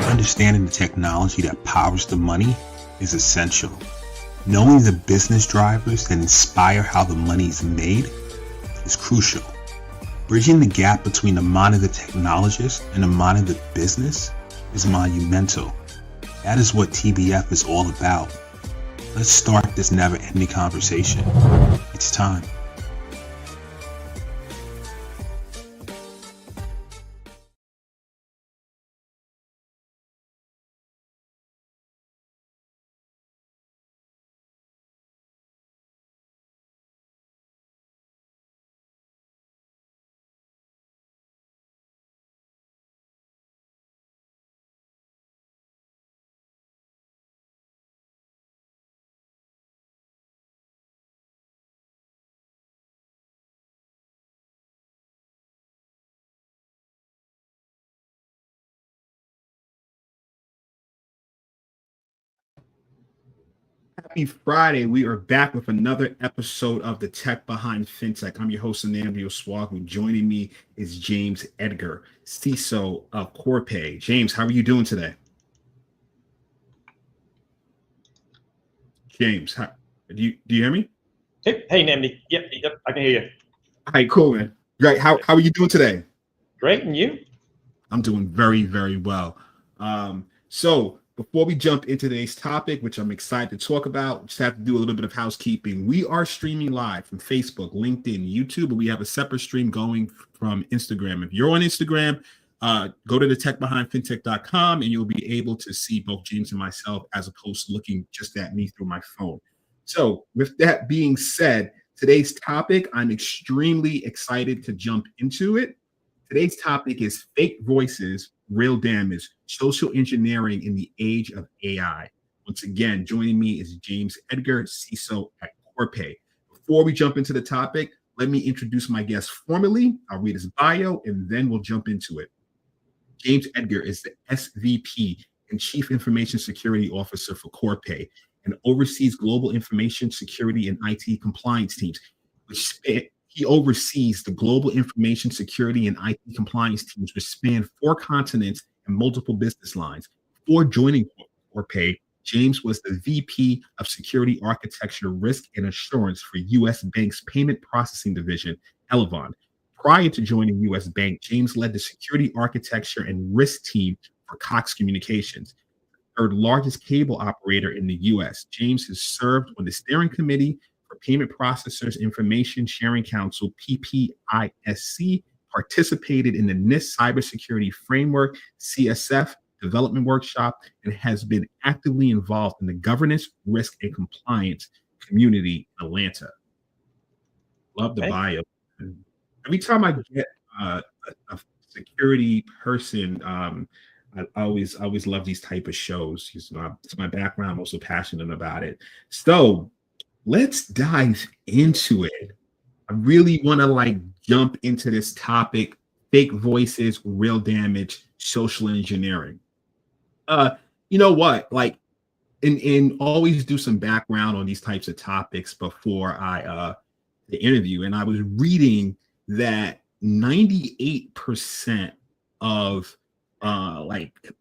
understanding the technology that powers the money is essential. Knowing the business drivers that inspire how the money is made is crucial. Bridging the gap between the mind of the technologist and the mind of the business is monumental. That is what TBF is all about. Let's start this never-ending conversation. It's time. Happy Friday. We are back with another episode of the Tech Behind FinTech. I'm your host, Anambio Swagu. Joining me is James Edgar, CISO of Corpay. James, how are you doing today? James, do you hear me? Hey, Namdi. Yep, I can hear you. All right, cool, man. Great. How are you doing today? Great, and you? I'm doing very, very well. So before we jump into today's topic, which I'm excited to talk about, we just have to do a little bit of housekeeping. We are streaming live from Facebook, LinkedIn, YouTube, but we have a separate stream going from Instagram. If you're on Instagram, go to the techbehindfintech.com and you'll be able to see both James and myself as opposed to looking just at me through my phone. So with that being said, today's topic, I'm extremely excited to jump into it. Today's topic is fake voices, real damage, social engineering in the age of AI. Once again, joining me is James Edgar, CISO at Corpay. Before we jump into the topic, let me introduce my guest formally. I'll read his bio and then we'll jump into it. James Edgar is the SVP and Chief Information Security Officer for Corpay and oversees global information security and IT compliance teams, he oversees the global information security and IT compliance teams, which span 4 continents and multiple business lines. Before joining Corpay, James was the VP of Security Architecture, Risk, and Assurance for U.S. Bank's Payment Processing Division, Elavon. Prior to joining U.S. Bank, James led the Security Architecture and Risk team for Cox Communications, the third largest cable operator in the U.S. James has served on the steering committee for Payment Processors Information Sharing Council, PPISC, participated in the NYSE Cybersecurity Framework, CSF, development workshop, and has been actively involved in the governance, risk, and compliance community in Atlanta. Love the bio. Every time I get a security person, I always love these type of shows. It's my background. I'm also passionate about it. So let's dive into it. I really want to jump into this topic: fake voices, real damage, social engineering. You know what? And always do some background on these types of topics before the interview. And I was reading that 98% of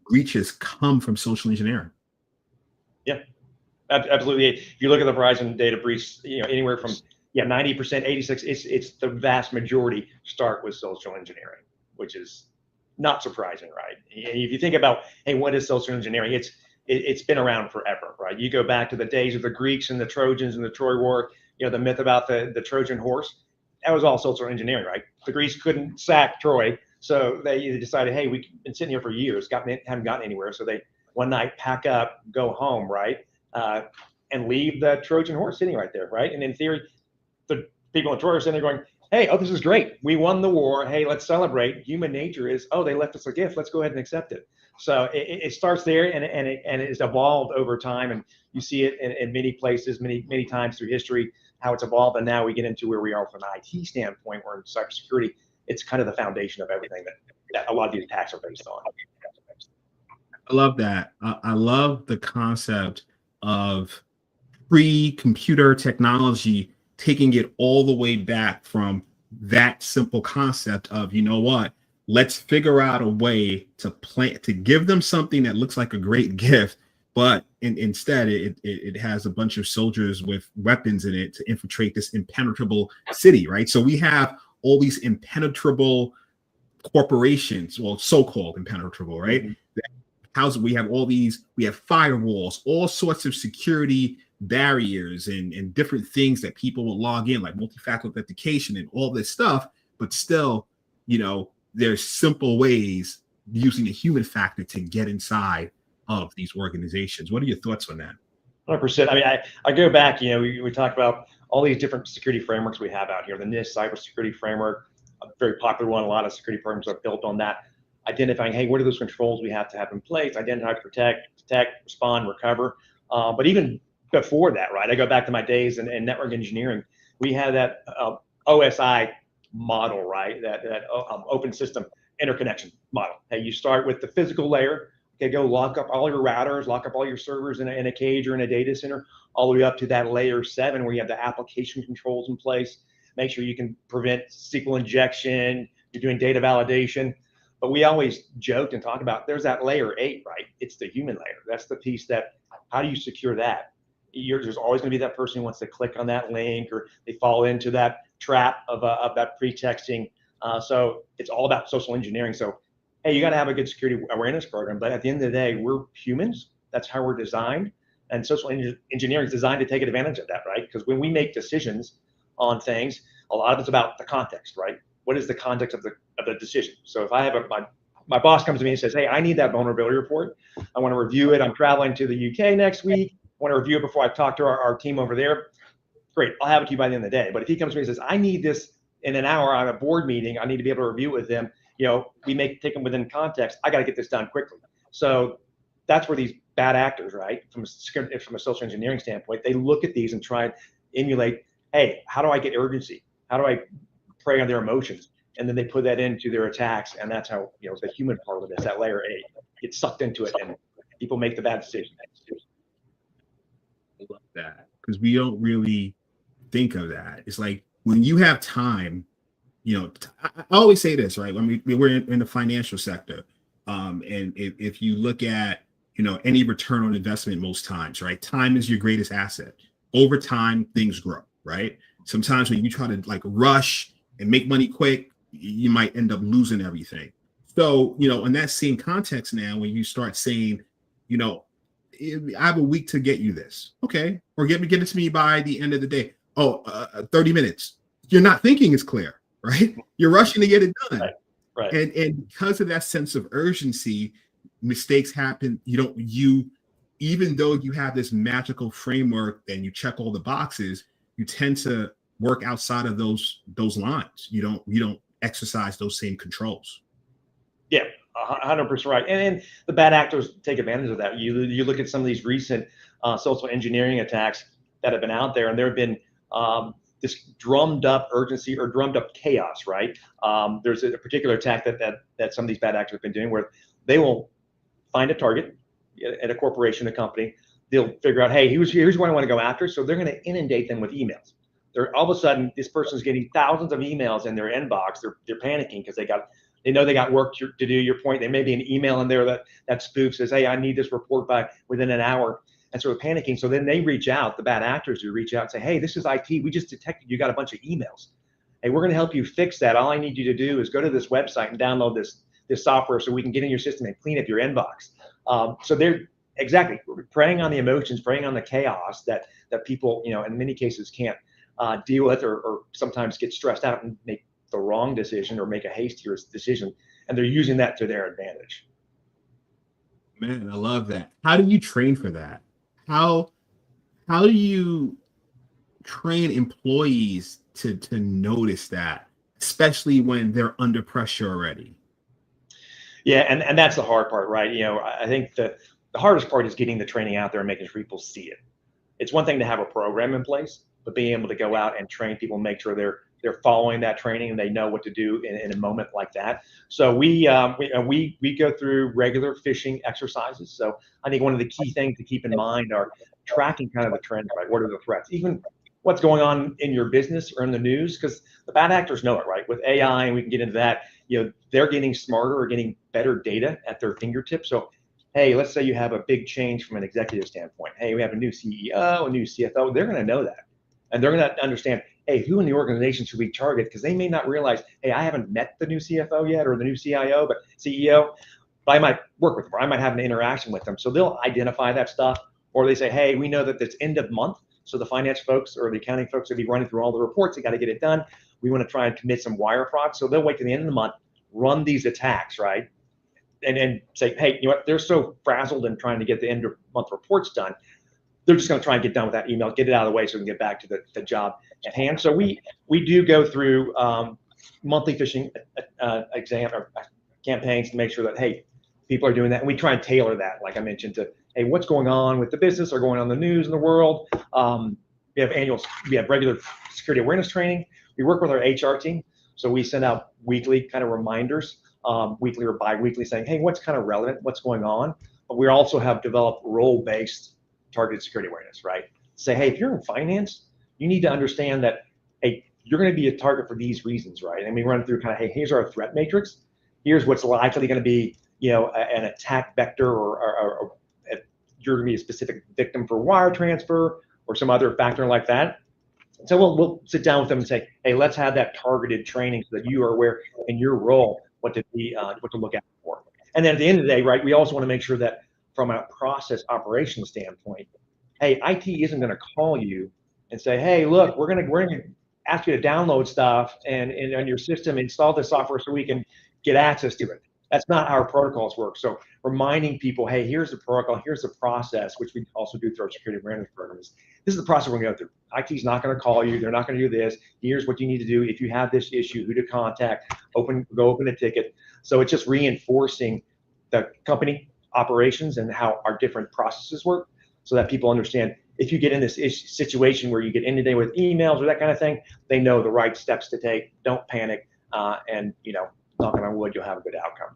breaches come from social engineering. Yeah, absolutely. If you look at the Verizon data breach, anywhere from 90%, 86, it's the vast majority start with social engineering, which is not surprising, right? If you think about, hey, what is social engineering? It's been around forever, right? You go back to the days of the Greeks and the Trojans and the Troy War, the myth about the Trojan horse. That was all social engineering, right? The Greeks couldn't sack Troy, so they decided, hey, we've been sitting here for years, haven't gotten anywhere. So they one night pack up, go home, right? And leave the Trojan horse sitting right there, right? And in theory, the people in Troy are sitting there going, hey, oh, this is great. We won the war. Hey, let's celebrate. Human nature is, oh, they left us a gift. Let's go ahead and accept it. So it starts there, and it's evolved over time. And you see it in many places, many times through history, how it's evolved. And now we get into where we are from an IT standpoint, where in cybersecurity, it's kind of the foundation of everything that a lot of these attacks are based on. I love that. I love the concept of pre-computer technology, taking it all the way back from that simple concept of, you know what, let's figure out a way to give them something that looks like a great gift, but instead it has a bunch of soldiers with weapons in it to infiltrate this impenetrable city, right? So we have all these impenetrable corporations, well, so-called impenetrable, right? We have we have firewalls, all sorts of security barriers and different things that people will log in, like multi-factor authentication and all this stuff, but still, there's simple ways using the human factor to get inside of these organizations. What are your thoughts on that? 100%. I mean, I go back, we talk about all these different security frameworks we have out here. The NYSE cybersecurity framework, a very popular one. A lot of security firms are built on that, identifying, hey, what are those controls we have to have in place? Identify, protect, detect, respond, recover. But even before that, right, I go back to my days in network engineering. We had that OSI model, right? That open system interconnection model. Hey, you start with the physical layer. Okay, go lock up all your routers, lock up all your servers in a cage or in a data center, all the way up to that layer 7 where you have the application controls in place. Make sure you can prevent SQL injection. You're doing data validation. But we always joked and talked about there's that layer 8, right? It's the human layer. That's the piece that, how do you secure that? There's always going to be that person who wants to click on that link, or they fall into that trap of that pre-texting. So it's all about social engineering. So, hey, you got to have a good security awareness program. But at the end of the day, we're humans. That's how we're designed. And social engineering is designed to take advantage of that, right? Because when we make decisions on things, a lot of it's about the context, right? What is the context of the decision? So if I have my boss comes to me and says, hey, I need that vulnerability report. I want to review it. I'm traveling to the UK next week. I want to review it before I talk to our team over there. Great, I'll have it to you by the end of the day. But if he comes to me and says, I need this in an hour on a board meeting, I need to be able to review it with them. We take them within context. I got to get this done quickly. So that's where these bad actors, right, from a social engineering standpoint, they look at these and try and emulate, hey, how do I get urgency? How do I prey on their emotions? And then they put that into their attacks. And that's how, the human part of this, that layer 8, gets sucked into it and people make the bad decisions. I love that, because we don't really think of that. It's like when you have time, I always say this, right? When we're in the financial sector, and if you look at, any return on investment, most times, right? Time is your greatest asset. Over time, things grow, right? Sometimes when you try to rush and make money quick, you might end up losing everything. So, in that same context now, when you start saying, I have a week to get you this, okay? Or get it to me by the end of the day. 30 minutes. You're not thinking it's clear, right? You're rushing to get it done. Right. And because of that sense of urgency, mistakes happen. Even though you have this magical framework and you check all the boxes, you tend to work outside of those lines. You don't exercise those same controls. Yeah, 100% right. And the bad actors take advantage of that. You look at some of these recent social engineering attacks that have been out there, and there have been this drummed up urgency or drummed up chaos, right? There's a particular attack that some of these bad actors have been doing where they will find a target at a corporation, a company. They'll figure out, hey, here's what I want to go after. So they're going to inundate them with emails. They're all of a sudden, this person's getting thousands of emails in their inbox. They're panicking because they know they got work to do. Your point, there may be an email in there that spoofs says, hey, I need this report by within an hour. And so they're panicking. So then they reach out, the bad actors who reach out and say, hey, this is IT. We just detected you got a bunch of emails. Hey, we're going to help you fix that. All I need you to do is go to this website and download this software so we can get in your system and clean up your inbox. So they're exactly preying on the emotions, preying on the chaos that people, in many cases can't deal with or sometimes get stressed out and make the wrong decision or make a hastier decision. And they're using that to their advantage. Man, I love that. How do you train for that? How do you train employees to notice that, especially when they're under pressure already? Yeah, and that's the hard part, right? I think the hardest part is getting the training out there and making sure people see it. It's one thing to have a program in place, but being able to go out and train people, make sure they're following that training and they know what to do in a moment like that. So we go through regular phishing exercises. So I think one of the key things to keep in mind are tracking kind of the trends, right? What are the threats? Even what's going on in your business or in the news, because the bad actors know it, right? With AI, and we can get into that, they're getting smarter or getting better data at their fingertips. So, hey, let's say you have a big change from an executive standpoint. Hey, we have a new CEO, a new CFO. They're going to know that. And they're going to understand, hey, who in the organization should we target? Because they may not realize, hey, I haven't met the new CFO yet or the new CIO, but CEO, but I might work with them or I might have an interaction with them. So they'll identify that stuff. Or they say, hey, we know that it's end of month. So the finance folks or the accounting folks will be running through all the reports. They got to get it done. We want to try and commit some wire fraud. So they'll wait to the end of the month, run these attacks, right? And say, hey, you know what? They're so frazzled and trying to get the end of month reports done. They're just going to try and get done with that email, get it out of the way so we can get back to the job at hand. So we do go through monthly phishing exam or campaigns to make sure that, hey, people are doing that. And we try and tailor that, like I mentioned, to, hey, what's going on with the business or going on in the news in the world. We have regular security awareness training. We work with our HR team. So we send out weekly kind of reminders, weekly or bi-weekly, saying, hey, what's kind of relevant, what's going on. But we also have developed role-based targeted security awareness, right? Say, hey, if you're in finance, you need to understand that, hey, you're going to be a target for these reasons, right? And we run through kind of, hey, here's our threat matrix. Here's what's likely going to be, an attack vector, or you're going to be a specific victim for wire transfer or some other factor like that. So we'll sit down with them and say, hey, let's have that targeted training so that you are aware in your role what to look out for. And then at the end of the day, right, we also want to make sure that from a process operation standpoint, hey, IT isn't going to call you and say, hey, look, we're going to ask you to download stuff and on your system, install this software so we can get access to it. That's not how our protocols work. So reminding people, hey, here's the protocol, here's the process, which we also do through our security awareness programs. This is the process we're going to go through. IT is not going to call you. They're not going to do this. Here's what you need to do. If you have this issue, who to contact, go open a ticket. So it's just reinforcing the company operations and how our different processes work so that people understand if you get in this situation where you get inundated with emails or that kind of thing, they know the right steps to take. Don't panic. And, knocking on wood, you'll have a good outcome.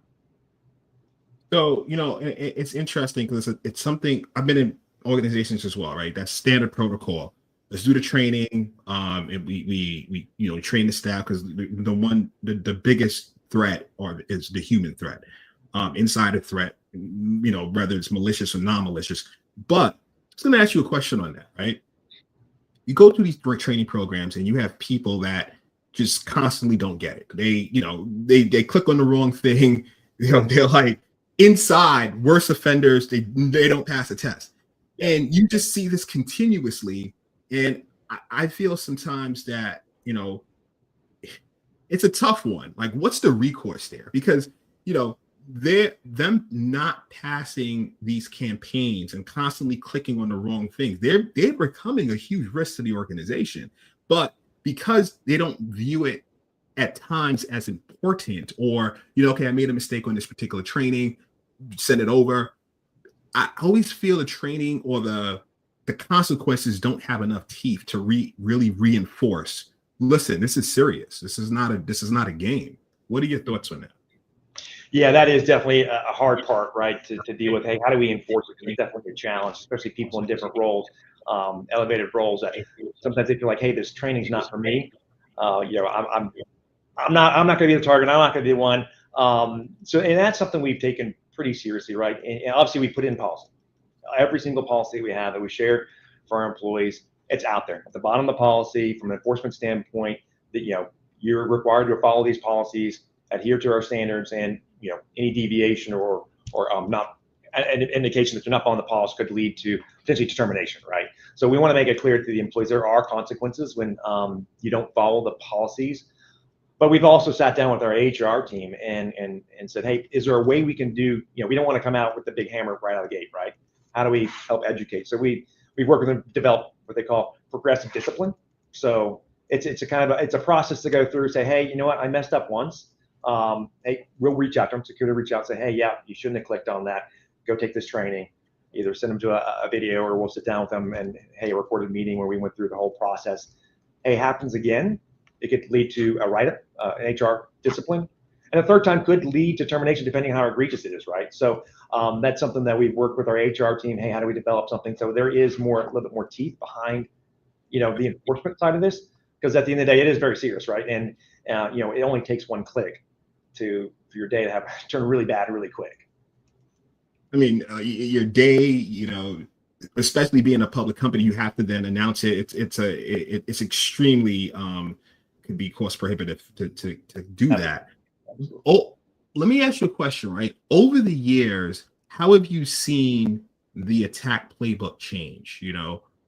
So, it's interesting because it's something I've been in organizations as well, right? That's standard protocol. Let's do the training. And we train the staff because the biggest threat is the human threat, insider threat, whether it's malicious or non-malicious. But I was going to ask you a question on that, right? You go through these training programs and you have people that just constantly don't get it. They click on the wrong thing. They're like inside worse offenders. They don't pass a test, and you just see this continuously. And I feel sometimes that it's a tough one. Like, what's the recourse there? Because them not passing these campaigns and constantly clicking on the wrong things, they're becoming a huge risk to the organization. But because they don't view it at times as important, or, okay, I made a mistake on this particular training, send it over. I always feel the training or the consequences don't have enough teeth to really reinforce. Listen, this is serious. This is not a game. What are your thoughts on that? Yeah, that is definitely a hard part, right, to deal with. Hey, how do we enforce it? Because it's definitely a challenge, especially people in different roles, elevated roles. That sometimes they feel like, hey, this training's not for me. I'm not going to be the target. I'm not going to be the one. And that's something we've taken pretty seriously, right? And obviously, we put in policy. Every single policy we have that we share for our employees, it's out there at the bottom of the policy from an enforcement standpoint. That you're required to follow these policies, adhere to our standards, and any deviation or not an indication that you're not following the policy could lead to potentially termination, right? So we want to make it clear to the employees there are consequences when you don't follow the policies. But we've also sat down with our HR team and said, hey, is there a way we can do? We don't want to come out with the big hammer right out of the gate, right? How do we help educate? So we work with them to develop what they call progressive discipline. So it's a process to go through. Say, hey, you know what? I messed up once. Hey, we'll reach out to them, security reach out, say, hey, yeah, you shouldn't have clicked on that. Go take this training. Either send them to a video or we'll sit down with them and, hey, a recorded meeting where we went through the whole process. Hey, happens again, it could lead to a write-up, an HR discipline. And a third time could lead to termination depending on how egregious it is, right? So that's something that we've worked with our HR team. Hey, how do we develop something? So there is a little bit more teeth behind the enforcement side of this, because at the end of the day, it is very serious, right? And it only takes one click for your day to turn really bad really quick. I mean, your day, especially being a public company, you have to then announce it. It's extremely could be cost prohibitive to do that. Absolutely. Oh, let me ask you a question, right? Over the years, how have you seen the attack playbook change?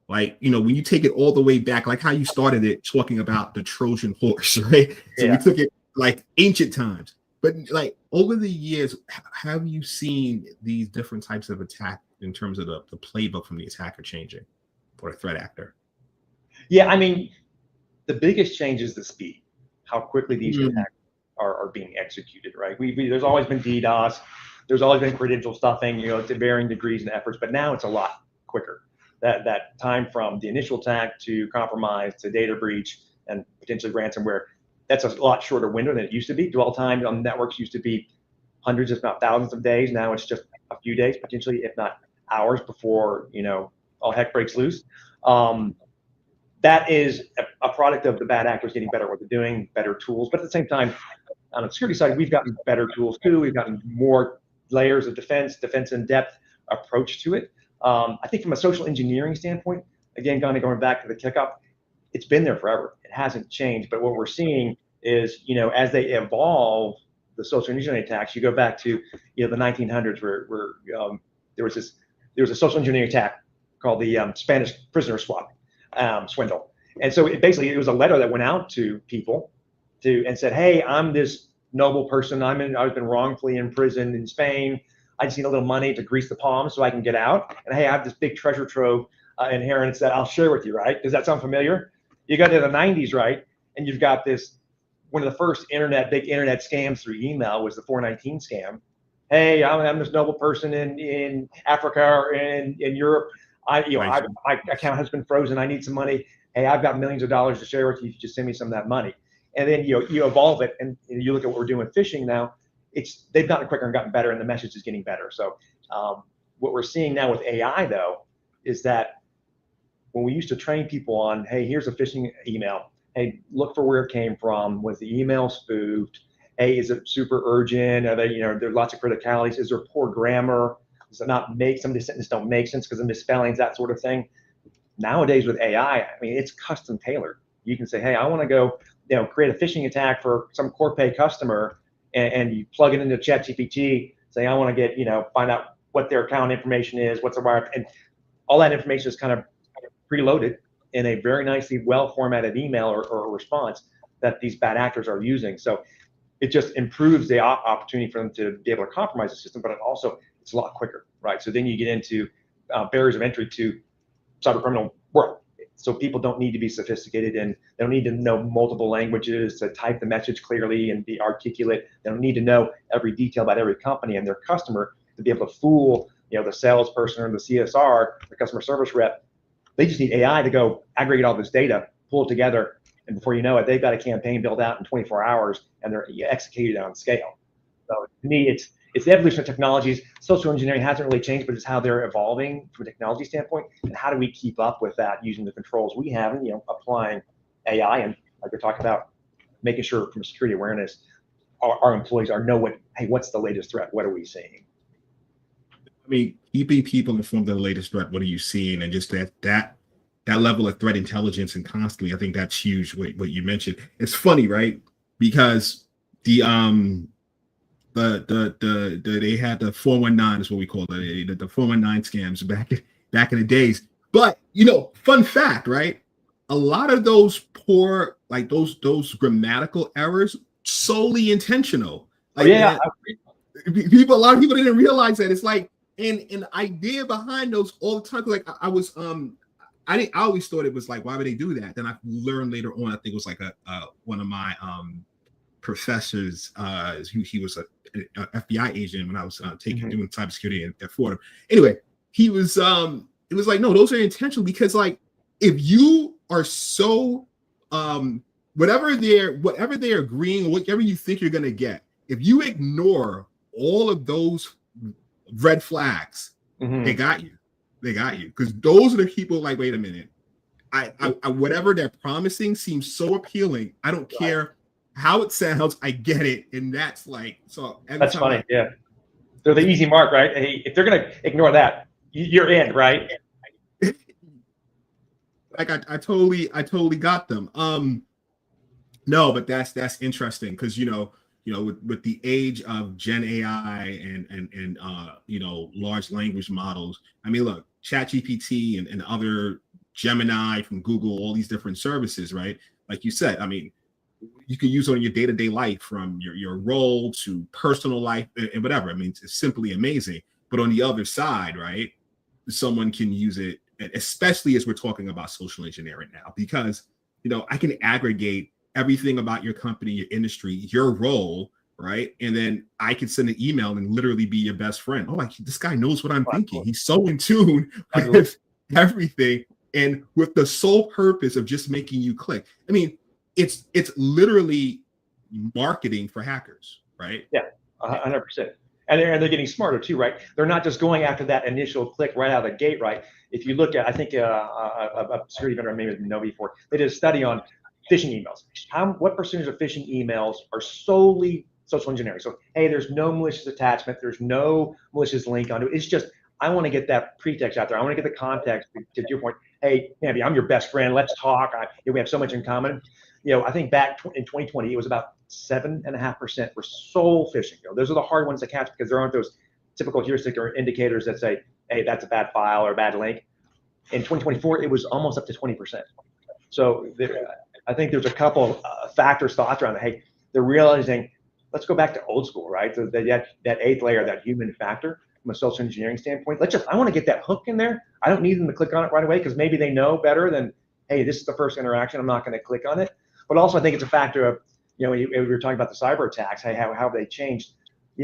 When you take it all the way back, like how you started it talking about the Trojan horse, right? So we took it like ancient times. But like over the years, have you seen these different types of attack in terms of the playbook from the attacker changing or the threat actor? Yeah, I mean, the biggest change is the speed, how quickly these attacks are being executed, right? There's always been DDoS, there's always been credential stuffing, to varying degrees and efforts, but now it's a lot quicker. That time from the initial attack to compromise to data breach and potentially ransomware, that's a lot shorter window than it used to be. Dwell time on networks used to be hundreds, if not thousands of days. Now it's just a few days, potentially, if not hours before, all heck breaks loose. That is a product of the bad actors getting better at what they're doing, better tools. But at the same time, on the security side, we've gotten better tools too. We've gotten more layers of defense in depth approach to it. I think from a social engineering standpoint, again, going back to the kickoff, it's been there forever. It hasn't changed. But what we're seeing is, as they evolve the social engineering attacks, you go back to, the 1900s where there was a social engineering attack called the Spanish prisoner swap swindle. And so it was a letter that went out to people and said, hey, I'm this noble person. I've been wrongfully imprisoned in Spain. I just need a little money to grease the palms so I can get out. And hey, I have this big treasure trove in here, and it's that I'll share with you, right? Does that sound familiar? You go to the 90s, right? And you've got one of the first big internet scams through email was the 419 scam. Hey, I'm this noble person in Africa or in Europe. My account has been frozen. I need some money. Hey, I've got millions of dollars to share with you if you just send me some of that money. And then you evolve it, and you look at what we're doing with phishing now. They've gotten quicker and gotten better, and the message is getting better. So what we're seeing now with AI, though, is that when we used to train people on, hey, here's a phishing email. Hey, look for where it came from. Was the email spoofed? Hey, is it super urgent? Are they, there's lots of criticalities. Is there poor grammar? Does it not make some of the sentences don't make sense because of misspellings, that sort of thing? Nowadays with AI, I mean, it's custom tailored. You can say, hey, I want to go, create a phishing attack for some Corpay customer, and you plug it into ChatGPT, say, I want to get, find out what their account information is, what's the wire, and all that information is kind of preloaded in a very nicely well-formatted email or response that these bad actors are using. So it just improves the opportunity for them to be able to compromise the system, but it's a lot quicker, right? So then you get into barriers of entry to cybercriminal world. So people don't need to be sophisticated, and they don't need to know multiple languages to type the message clearly and be articulate. They don't need to know every detail about every company and their customer to be able to fool, the salesperson or the CSR, the customer service rep. They just need AI to go aggregate all this data, pull it together, and before you know it, they've got a campaign built out in 24 hours, and they're executed on scale. So to me, it's the evolution of technologies. Social engineering hasn't really changed, but it's how they're evolving from a technology standpoint, and how do we keep up with that using the controls we have, and applying AI, and like we're talking about, making sure from a security awareness, our employees what's the latest threat? What are we seeing? I mean, keeping people informed of the latest threat, what are you seeing, and just that level of threat intelligence and constantly, I think that's huge. What you mentioned, it's funny, right? Because they had the 419 is what we call it, the 419 scams back in the days. But fun fact, right? A lot of those poor, like those grammatical errors, solely intentional. Like, a lot of people didn't realize that. It's like an idea behind those all the time. Like I always thought it was like, why would they do that? Then I learned later on, I think it was like one of my professors, he was an FBI agent when I was doing cybersecurity at Fordham. Anyway, he was it was like, no, those are intentional, because like if you are so whatever they're agreeing, whatever you think you're gonna get, if you ignore all of those red flags, they got you. Because those are the people like, wait a minute, whatever they're promising seems so appealing. I don't care how it sounds. I get it, and that's like so. That's funny. Yeah, they're the easy mark, right? Hey, if they're gonna ignore that, you're in, right? Like I totally got them. No, but that's interesting because with the age of Gen AI and large language models. I mean, look, ChatGPT and other Gemini from Google, all these different services, right? Like you said, I mean, you can use it in your day-to-day life, from your role to personal life and whatever. I mean, it's simply amazing. But on the other side, right, someone can use it, especially as we're talking about social engineering now, because I can aggregate everything about your company, your industry, your role, right? And then I can send an email and literally be your best friend. Oh, this guy knows what I'm thinking. He's so in tune with everything, and with the sole purpose of just making you click. I mean, it's literally marketing for hackers, right? Yeah, 100%. And they're getting smarter too, right? They're not just going after that initial click right out of the gate, right? If you look at, I think a security vendor I may know before, they did a study on phishing emails. What percentage of phishing emails are solely social engineering? So, hey, there's no malicious attachment, there's no malicious link onto it. It's just, I want to get that pretext out there. I want to get the context to your point. Hey, Andy, I'm your best friend. Let's talk. We have so much in common. I think back in 2020, it was about 7.5% were sole phishing. Those are the hard ones to catch because there aren't those typical heuristic or indicators that say, hey, that's a bad file or a bad link. In 2024, it was almost up to 20%. So I think there's a couple factors, thoughts around it. Hey, they're realizing, let's go back to old school, right? So that eighth layer, that human factor from a social engineering standpoint. I want to get that hook in there. I don't need them to click on it right away because maybe they know better than, hey, this is the first interaction. I'm not going to click on it. But also, I think it's a factor of, we were talking about the cyber attacks, how have they changed?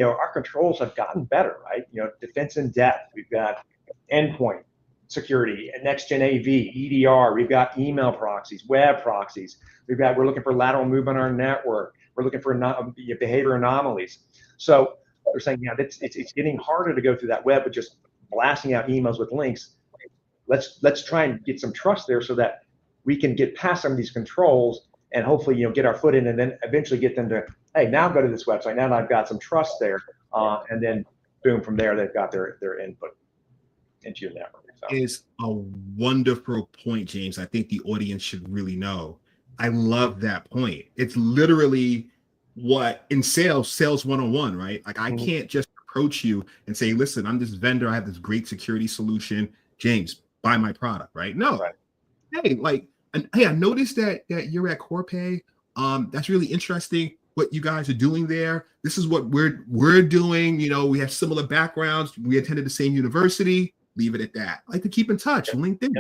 Our controls have gotten better, right? Defense in depth. We've got endpoint security, next gen AV, EDR. We've got email proxies, web proxies. We're looking for lateral movement on our network. We're looking for behavior anomalies. So they're saying, it's getting harder to go through that web, but just blasting out emails with links. Let's try and get some trust there so that we can get past some of these controls and hopefully, get our foot in, and then eventually get them to, hey, now go to this website. Now I've got some trust there, and then boom, from there they've got their input into your network. So. Is a wonderful point, James. I think the audience should really know. I love that point. It's literally what in sales 101, right? Like I can't just approach you and say, listen, I'm this vendor. I have this great security solution. James, buy my product, right? No. Right. Hey, I noticed that you're at Corpay. That's really interesting what you guys are doing there. This is what we're doing. We have similar backgrounds. We attended the same university. Leave it at that. I like to keep in touch on LinkedIn.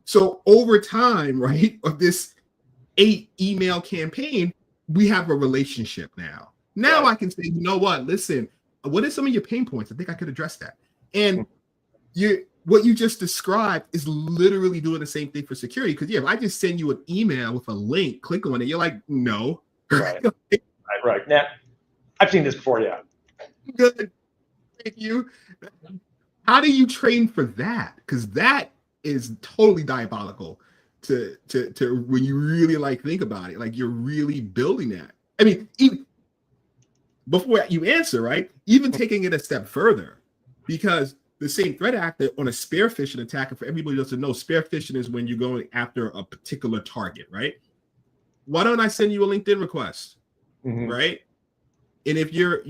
So over time, right, of this 8 email campaign, we have a relationship now. Now I can say, you know what? Listen, what are some of your pain points? I think I could address that. And what you just described is literally doing the same thing for security. Because if I just send you an email with a link, click on it, you're like, no. Right. Right. Now, I've seen this before. Yeah. Good. Thank you. How do you train for that? Because that is totally diabolical to when you really think about it. Like you're really building that. I mean, even before you answer, right? Even taking it a step further, because the same threat actor on a spear phishing attack, and for everybody else to know, spear phishing is when you're going after a particular target, right? Why don't I send you a LinkedIn request, right? And if you're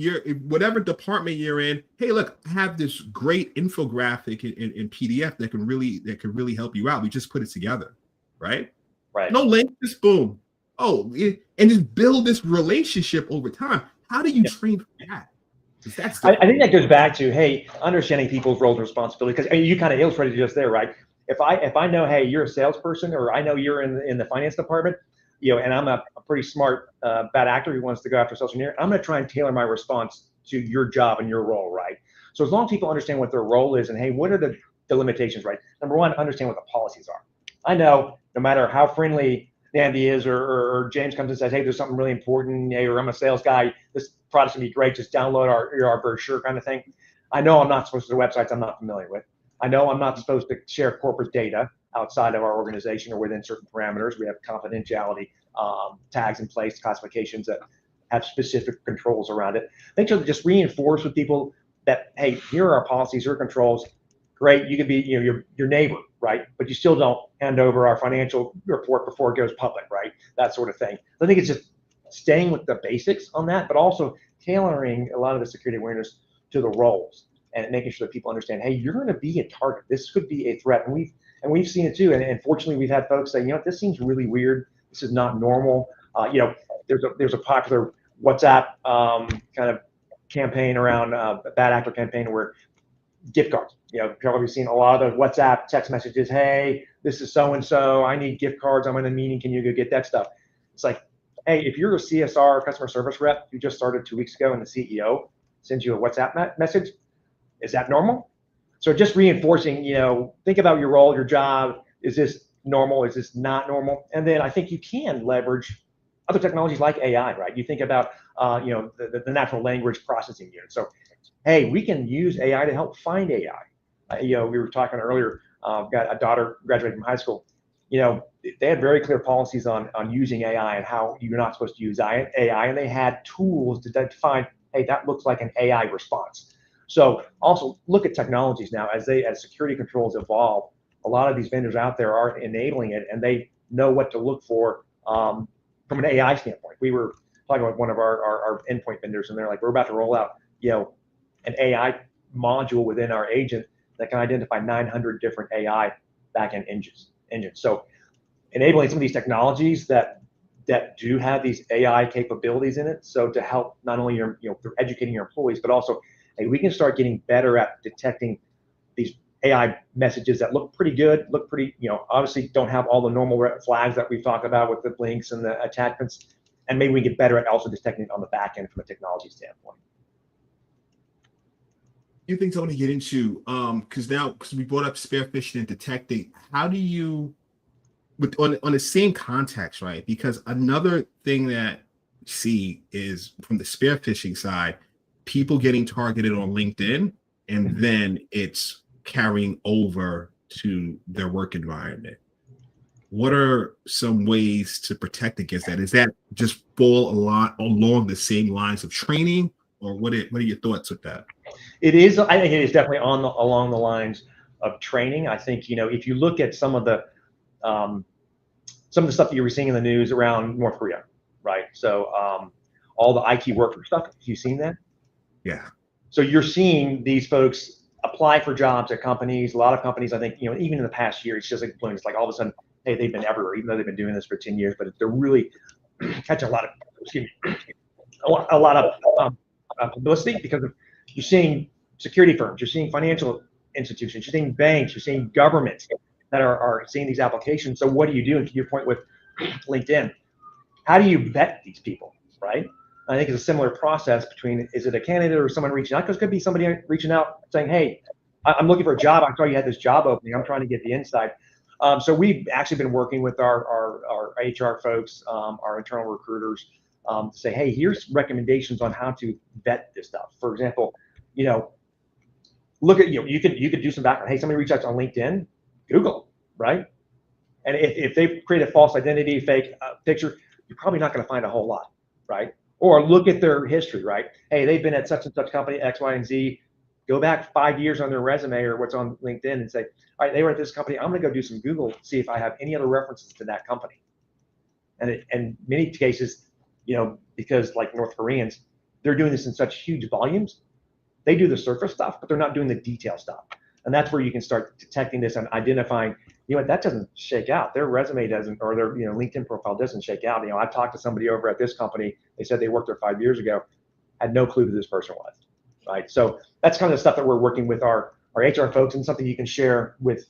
whatever department you're in, hey, look, I have this great infographic in PDF that can really help you out. We just put it together, right? Right. No link, just boom. And just build this relationship over time. How do you train for that? I think that goes back to, hey, understanding people's roles and responsibility, because you kind of illustrated just there, right? If I know, hey, you're a salesperson, or I know you're in the finance department, and I'm a pretty smart bad actor who wants to go after social engineering, I'm going to try and tailor my response to your job and your role, right? So as long as people understand what their role is and, hey, what are the limitations, right? Number one, understand what the policies are. I know no matter how friendly Andy is or James comes and says, hey, there's something really important, or I'm a sales guy, this product's gonna be great, just download our brochure kind of thing. I know I'm not supposed to do websites I'm not familiar with. I know I'm not supposed to share corporate data. outside of our organization or within certain parameters. We have confidentiality tags in place, classifications that have specific controls around it. Make sure to just reinforce with people that, hey, here are our policies, here are controls. Great, you could be, your neighbor, right? But you still don't hand over our financial report before it goes public, right? That sort of thing. I think it's just staying with the basics on that, but also tailoring a lot of the security awareness to the roles and making sure that people understand, hey, you're going to be a target. This could be a threat, and we've seen it too. And fortunately, we've had folks say, this seems really weird. This is not normal. There's a popular WhatsApp kind of campaign around a bad actor campaign where gift cards. You've probably seen a lot of the WhatsApp text messages. Hey, this is so and so. I need gift cards. I'm in a meeting. Can you go get that stuff? It's like, hey, if you're a CSR customer service rep who just started 2 weeks ago and the CEO sends you a WhatsApp message, is that normal? So just reinforcing, think about your role, your job. Is this normal? Is this not normal? And then I think you can leverage other technologies like AI, right? You think about, the natural language processing unit. So, hey, we can use AI to help find AI. We were talking earlier, I've got a daughter graduating from high school. They had very clear policies on using AI and how you're not supposed to use AI, and they had tools to define, hey, that looks like an AI response. So also look at technologies now as security controls evolve. A lot of these vendors out there are enabling it, and they know what to look for from an AI standpoint. We were talking with one of our endpoint vendors, and they're like, we're about to roll out, an AI module within our agent that can identify 900 different AI backend engines. So enabling some of these technologies that do have these AI capabilities in it. So to help not only through educating your employees, but also, hey, we can start getting better at detecting these AI messages that look pretty good, obviously don't have all the normal red flags that we've talked about with the links and the attachments. And maybe we get better at also detecting on the back end from a technology standpoint. Few things I want to get into, because we brought up spear phishing and detecting. How do you, on the same context, right? Because another thing that we see is from the spear phishing side, people getting targeted on LinkedIn, and then it's carrying over to their work environment. What are some ways to protect against that? Is that just fall a lot along the same lines of training, or what are your thoughts with that? It is. I think it is definitely along the lines of training. I think if you look at some of the stuff that you were seeing in the news around North Korea, right? So all the IT worker stuff. Have you seen that? Yeah. So you're seeing these folks apply for jobs at companies. A lot of companies, I think, even in the past year, it's just like blooming. It's like all of a sudden, hey, they've been everywhere, even though they've been doing this for 10 years. But they're really catching a lot of publicity because you're seeing security firms, you're seeing financial institutions, you're seeing banks, you're seeing governments that are seeing these applications. So what do you do? And to your point with LinkedIn, how do you vet these people, right? I think it's a similar process between, is it a candidate or someone reaching out? Because it could be somebody reaching out saying, hey, I'm looking for a job. I saw you had this job opening. I'm trying to get the inside. So we've actually been working with our HR folks, our internal recruiters, to say, hey, here's recommendations on how to vet this stuff. For example, look at, you could do some background. Hey, somebody reached out on LinkedIn, Google, right? And if they create a false identity, fake picture, you're probably not going to find a whole lot, right? Or look at their history, right? Hey, they've been at such and such company, X, Y, and Z. Go back 5 years on their resume or what's on LinkedIn and say, all right, they were at this company. I'm going to go do some Google, see if I have any other references to that company. And in many cases, because like North Koreans, they're doing this in such huge volumes. They do the surface stuff, but they're not doing the detail stuff. And that's where you can start detecting this and identifying, that doesn't shake out. Their resume doesn't, or their LinkedIn profile doesn't shake out. I've talked to somebody over at this company. They said they worked there 5 years ago, had no clue who this person was, right? So that's kind of the stuff that we're working with our HR folks, and something you can share with,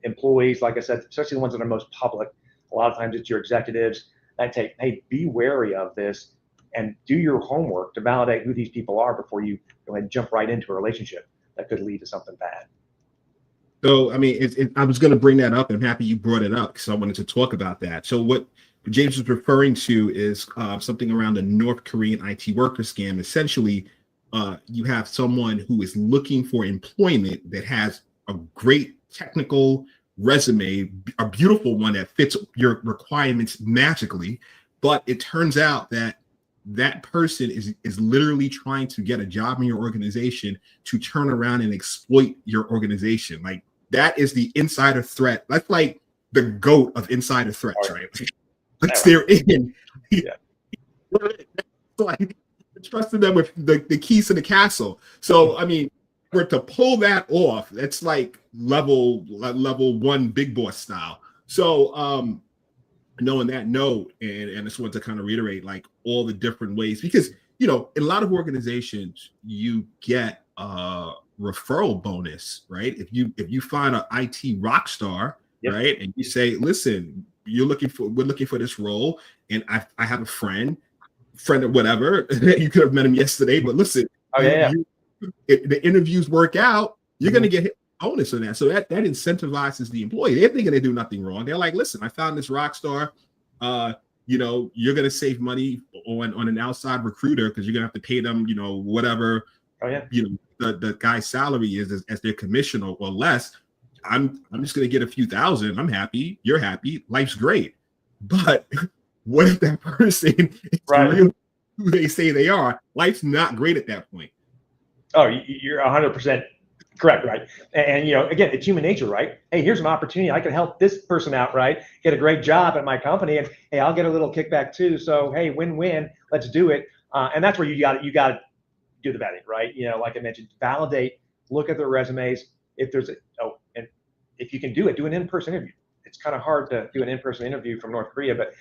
employees, like I said, especially the ones that are most public. A lot of times it's your executives that take, hey, be wary of this and do your homework to validate who these people are before you go ahead and jump right into a relationship that could lead to something bad. So, I mean, I was going to bring that up, and I'm happy you brought it up because I wanted to talk about that. So what James was referring to is something around the North Korean IT worker scam. Essentially, you have someone who is looking for employment that has a great technical resume, a beautiful one that fits your requirements magically, but it turns out that that person is literally trying to get a job in your organization to turn around and exploit your organization. Like, that is the insider threat. That's like the GOAT of insider threats, right? Like, they're in. Yeah. Like, trusting them with the keys to the castle. So, I mean, for it to pull that off, that's like level 1 big boss style. So, knowing that note, and I just want to kind of reiterate like all the different ways, because, you know, in a lot of organizations, you get a referral bonus, right? If you find an IT rock star, right, and you say, listen, we're looking for this role, and I have a friend or whatever, you could have met him yesterday, but listen, if the interviews work out, you're going to get a bonus on that. So that incentivizes the employee. They're thinking they do nothing wrong. They're like, listen, I found this rock star. You know, you're going to save money on an outside recruiter, because you're going to have to pay them, you know, whatever, you know, the guy's salary is as their commission or less. I'm just going to get a few thousand. I'm happy. You're happy. Life's great. But what if that person is really who they say they are? Life's not great at that point. Oh, you're 100% correct, right? And, you know, again, it's human nature, right? Hey, here's an opportunity. I can help this person out, right? Get a great job at my company, and hey, I'll get a little kickback too. So, hey, win-win. Let's do it. And that's where you got to do the vetting, right? You know, like I mentioned, validate, look at their resumes. If there's and if you can do it, do an in-person interview. It's kind of hard to do an in-person interview from North Korea, but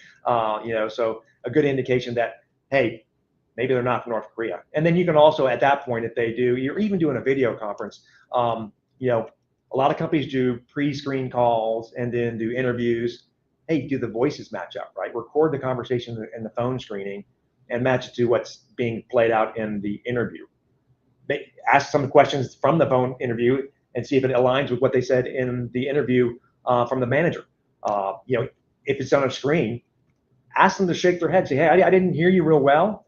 you know, so a good indication that, hey, maybe they're not from North Korea. And then you can also, at that point, if they do, you're even doing a video conference. You know, a lot of companies do pre-screen calls and then do interviews. Hey, do the voices match up, right? Record the conversation in the phone screening and match it to what's being played out in the interview. Ask some questions from the phone interview and see if it aligns with what they said in the interview from the manager. You know, if it's on a screen, ask them to shake their head. Say, hey, I didn't hear you real well.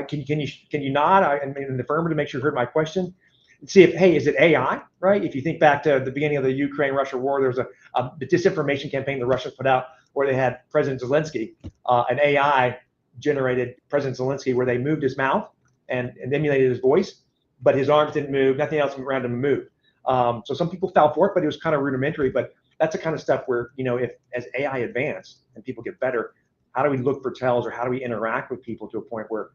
Can you nod in the affirmative to make sure you heard my question? And see if, hey, is it AI, right? If you think back to the beginning of the Ukraine-Russia war, there was the disinformation campaign the Russians put out where they had President Zelensky, an AI generated President Zelensky, where they moved his mouth and emulated his voice, but his arms didn't move, nothing else around him moved. So some people fell for it, but it was kind of rudimentary. But that's the kind of stuff where, you know, if as AI advance and people get better, how do we look for tells, or how do we interact with people to a point where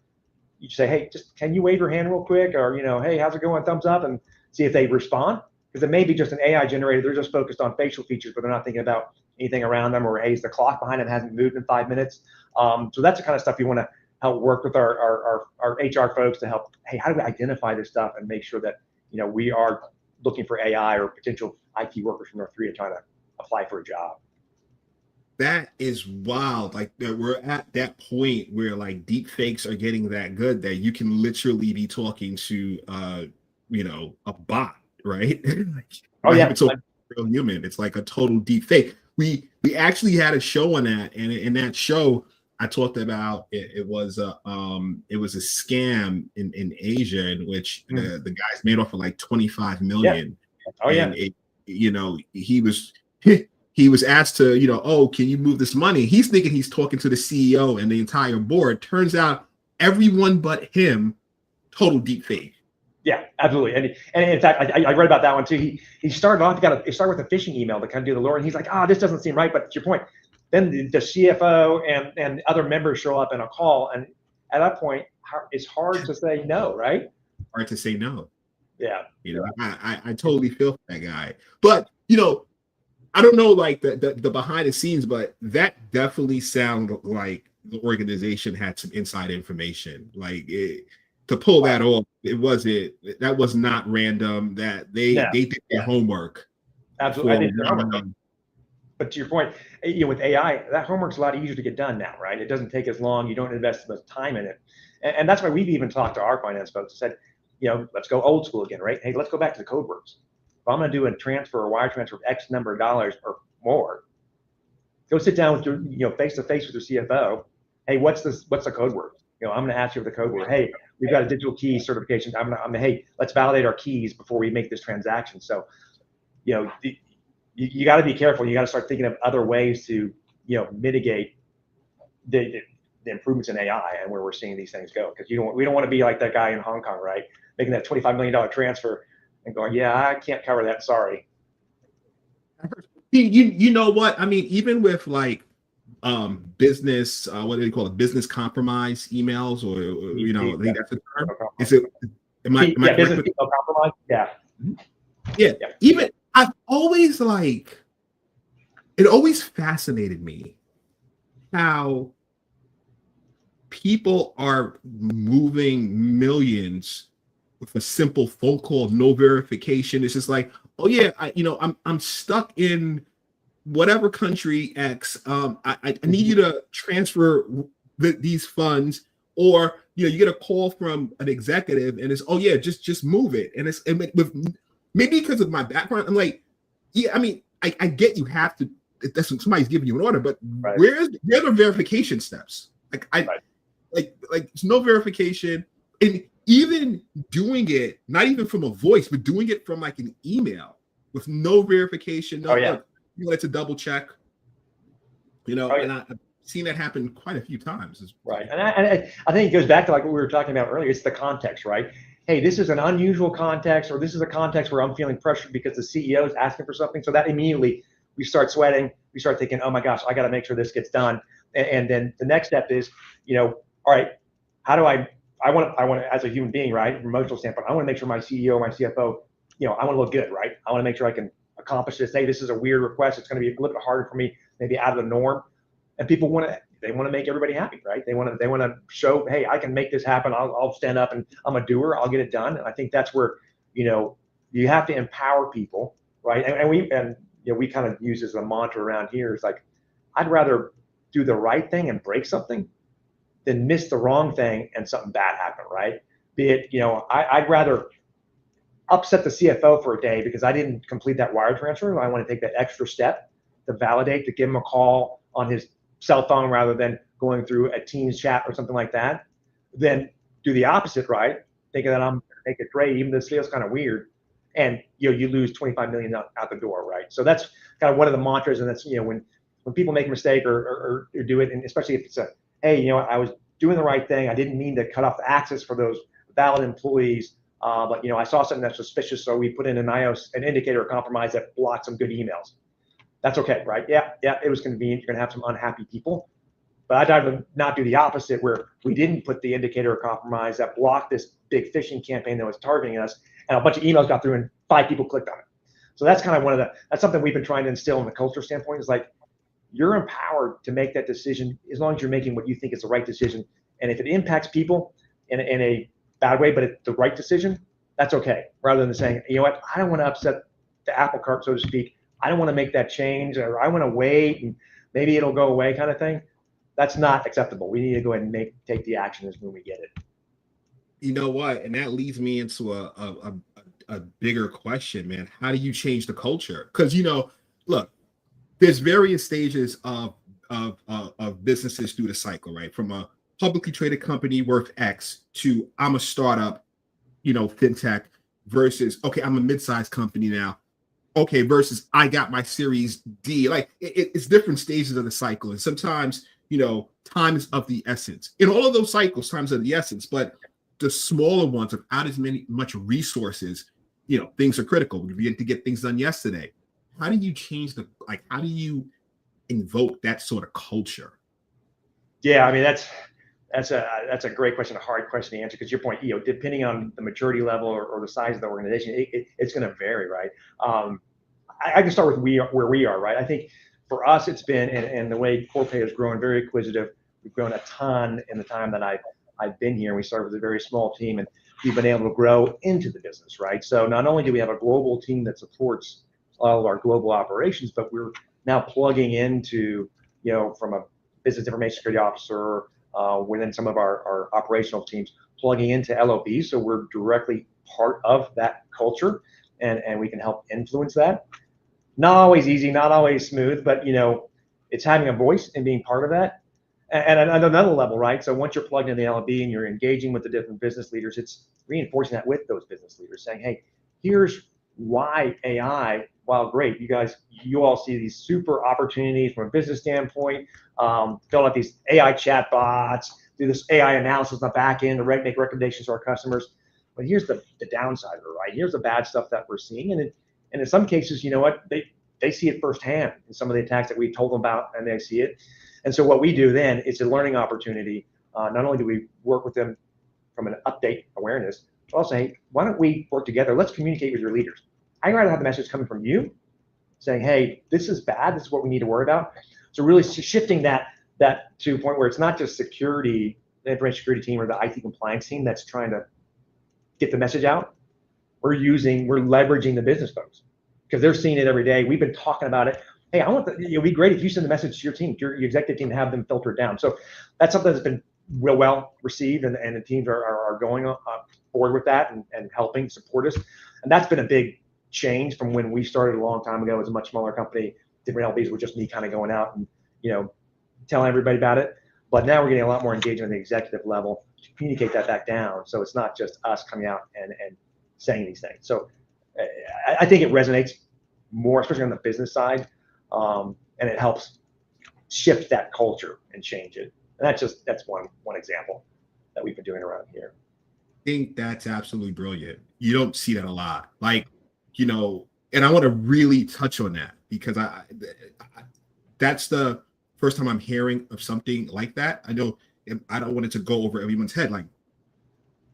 you say, hey, just can you wave your hand real quick? Or, you know, hey, how's it going? Thumbs up, and see if they respond. Because it may be just an AI generated. They're just focused on facial features, but they're not thinking about anything around them, or, hey, is the clock behind them hasn't moved in 5 minutes. So that's the kind of stuff you want to help work with our HR folks to help. Hey, how do we identify this stuff and make sure that, you know, we are looking for AI or potential IT workers from North Korea trying to apply for a job. That is wild. Like, we're at that point where like deep fakes are getting that good that you can literally be talking to you know, a bot, right? Like, it's a real human. It's like a total deep fake. We actually had a show on that, and in that show I talked about it was a scam in Asia in which the guys made off of like 25 million. You know, he was asked to, you know, oh, can you move this money? He's thinking he's talking to the CEO and the entire board. Turns out everyone but him, total deep fake. Yeah, absolutely. And in fact, I read about that one too. He started off, he started with a phishing email to kind of do the lure, and he's like, this doesn't seem right. But to your point, then the CFO and other members show up in a call, and at that point, it's hard to say no, right? Hard to say no. Yeah. You know, I totally feel for that guy. But, you know, I don't know, like the behind the scenes, but that definitely sounded like the organization had some inside information. Like, to pull that off, that was not random. That they did their homework. Absolutely, I did their homework. But to your point, you know, with AI, that homework's a lot easier to get done now, right? It doesn't take as long. You don't invest as much time in it, and that's why we've even talked to our finance folks and said, you know, let's go old school again, right? Hey, let's go back to the code words. If I'm going to do a transfer or wire transfer of X number of dollars or more, go sit down with your, you know, face to face with your CFO. Hey, what's the code word? You know, I'm going to ask you for the code word. Hey, we've got a digital key certification. I'm hey, let's validate our keys before we make this transaction. So, you know, you got to be careful. You got to start thinking of other ways to, mitigate the improvements in AI and where we're seeing these things go. Because we don't want to be like that guy in Hong Kong, right? Making that $25 million transfer and going, yeah, I can't cover that. Sorry. You know what? I mean, even with like business, what do they call it? Business compromise emails, or I think that's the term. Is it? Am I business email compromise? Yeah. Yeah. Even I've always it always fascinated me how people are moving millions with a simple phone call, no verification. It's just like, oh yeah, I'm stuck in whatever country X. I need you to transfer these funds, or you get a call from an executive, and it's, oh yeah, just move it. And with maybe because of my background, I'm like, yeah, I mean, I get you have to. That's when somebody's giving you an order, but where are the verification steps? Like there's no verification, and even doing it, not even from a voice, but doing it from like an email with no verification. No, it's a double check. And I've seen that happen quite a few times. Right, and I think it goes back to like what we were talking about earlier. It's the context, right? Hey, this is an unusual context, or this is a context where I'm feeling pressured because the CEO is asking for something. So that immediately we start sweating. We start thinking, oh my gosh, I got to make sure this gets done. And then the next step is, all right, how do I want to, as a human being, right, from an emotional standpoint, I want to make sure my CEO, my CFO, I want to look good, right? I want to make sure I can accomplish this. Hey, this is a weird request. It's going to be a little bit harder for me, maybe out of the norm. And people want to make everybody happy, right? They want to show, hey, I can make this happen. I'll stand up and I'm a doer. I'll get it done. And I think that's where, you have to empower people, right? And we kind of use as a mantra around here. It's like, I'd rather do the right thing and break something than miss the wrong thing and something bad happen, right? Be it, I'd rather upset the CFO for a day because I didn't complete that wire transfer. I want to take that extra step to validate, to give him a call on his cell phone rather than going through a Teams chat or something like that. Then do the opposite, right? Thinking that I'm going to make it great, even though this feels kind of weird. And you lose 25 million out the door, right? So that's kind of one of the mantras, and that's when people make a mistake or do it, and especially if it's hey, I was doing the right thing. I didn't mean to cut off the access for those valid employees, but I saw something that's suspicious, so we put in an indicator of compromise that blocked some good emails. That's okay, right? Yeah, it was convenient. You're gonna have some unhappy people, but I'd rather not do the opposite, where we didn't put the indicator of compromise that blocked this big phishing campaign that was targeting us, and a bunch of emails got through and 5 people clicked on it. So that's kind of that's something we've been trying to instill in the culture standpoint, is like, you're empowered to make that decision as long as you're making what you think is the right decision. And if it impacts people in a bad way, but it's the right decision, that's okay. Rather than saying, you know what, I don't want to upset the apple cart, so to speak. I don't want to make that change, or I want to wait and maybe it'll go away kind of thing. That's not acceptable. We need to go ahead and take the action as when we get it. You know what? And that leads me into a bigger question, man. How do you change the culture? Because, look, there's various stages of businesses through the cycle, right? From a publicly traded company worth X to I'm a startup, fintech, versus, okay, I'm a mid-sized company now. Okay, versus I got my Series D. Like it's different stages of the cycle. And sometimes, time is of the essence. In all of those cycles, time's of the essence, but the smaller ones without as much resources, things are critical. We had to get things done yesterday. How do you change how do you invoke that sort of culture? Yeah, I mean, that's a great question, a hard question to answer, because your point, depending on the maturity level or the size of the organization, it's going to vary, right? I can start with where we are, right? I think for us, it's been, and the way Corpay has grown, very acquisitive. We've grown a ton in the time that I've been here. We started with a very small team, and we've been able to grow into the business, right? So not only do we have a global team that supports all of our global operations, but we're now plugging into, from a business information security officer within some of our operational teams, plugging into LOB. So we're directly part of that culture, and we can help influence that. Not always easy, not always smooth, but it's having a voice and being part of that. And at another level, right? So once you're plugged into the LOB and you're engaging with the different business leaders, it's reinforcing that with those business leaders, saying, hey, here's why AI wow, great. You all see these super opportunities from a business standpoint, fill out these AI chat bots, do this AI analysis on the back end to make recommendations to our customers. But here's the downside of it, right? Here's the bad stuff that we're seeing. And in some cases, you know what? They see it firsthand in some of the attacks that we told them about, and they see it. And so what we do then is a learning opportunity. Not only do we work with them from an update awareness, but also, hey, why don't we work together? Let's communicate with your leaders. I'd rather have the message coming from you saying, hey, this is bad. This is what we need to worry about. So really shifting that to a point where it's not just security, the information security team or the IT compliance team that's trying to get the message out. We're leveraging the business folks because they're seeing it every day. We've been talking about it. Hey, it'd be great if you send the message to your team, your executive team, to have them filter it down. So that's something that's been real well received, and the teams are going forward with that and helping support us. And that's been a big change from when we started a long time ago as a much smaller company. Different LBs were just me kind of going out and telling everybody about it. But now we're getting a lot more engagement at the executive level to communicate that back down. So it's not just us coming out and saying these things. So I think it resonates more, especially on the business side, and it helps shift that culture and change it. And that's one example that we've been doing around here. I think that's absolutely brilliant. You don't see that a lot, and I want to really touch on that because that's the first time I'm hearing of something like that. I know I don't want it to go over everyone's head. Like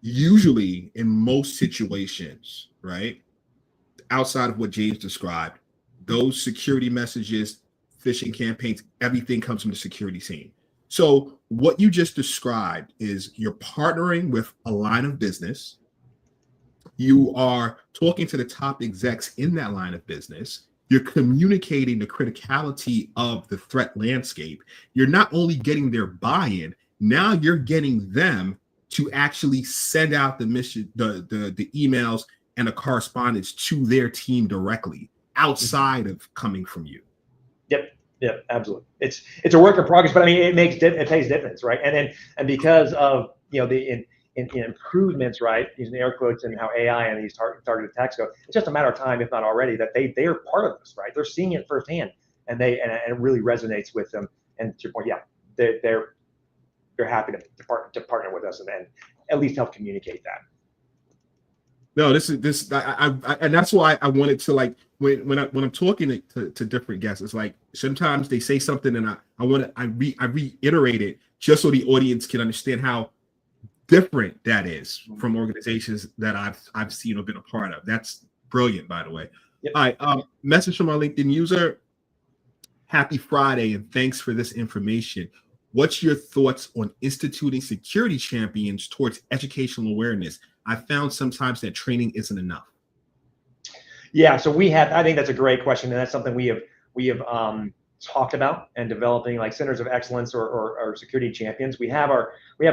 usually in most situations, right, outside of what James described, those security messages, phishing campaigns, everything comes from the security team. So what you just described is you're partnering with a line of business. You are talking to the top execs in that line of business. You're communicating the criticality of the threat landscape. You're not only getting their buy-in, now you're getting them to actually send out the mission, the emails and the correspondence to their team directly outside of coming from you. Yep, absolutely. It's a work in progress, but I mean, it pays dividends, right? And because of the improvements, right, using air quotes, and how AI and these targeted attacks go, it's just a matter of time, if not already, that they are part of this, right? They're seeing it firsthand, and it really resonates with them. And to your point, yeah, they're happy to partner with us and at least help communicate that. No, and that's why I wanted to, like, when I'm talking to different guests, it's like sometimes they say something and I reiterate it just so the audience can understand how different that is from organizations that I've seen or been a part of. That's brilliant, by the way. Yep. All right, message from our LinkedIn user. Happy Friday and thanks for this information. What's your thoughts on instituting security champions towards educational awareness? I found sometimes that training isn't enough. Yeah, so I think that's a great question, and that's something we have talked about and developing, like centers of excellence or security champions. We have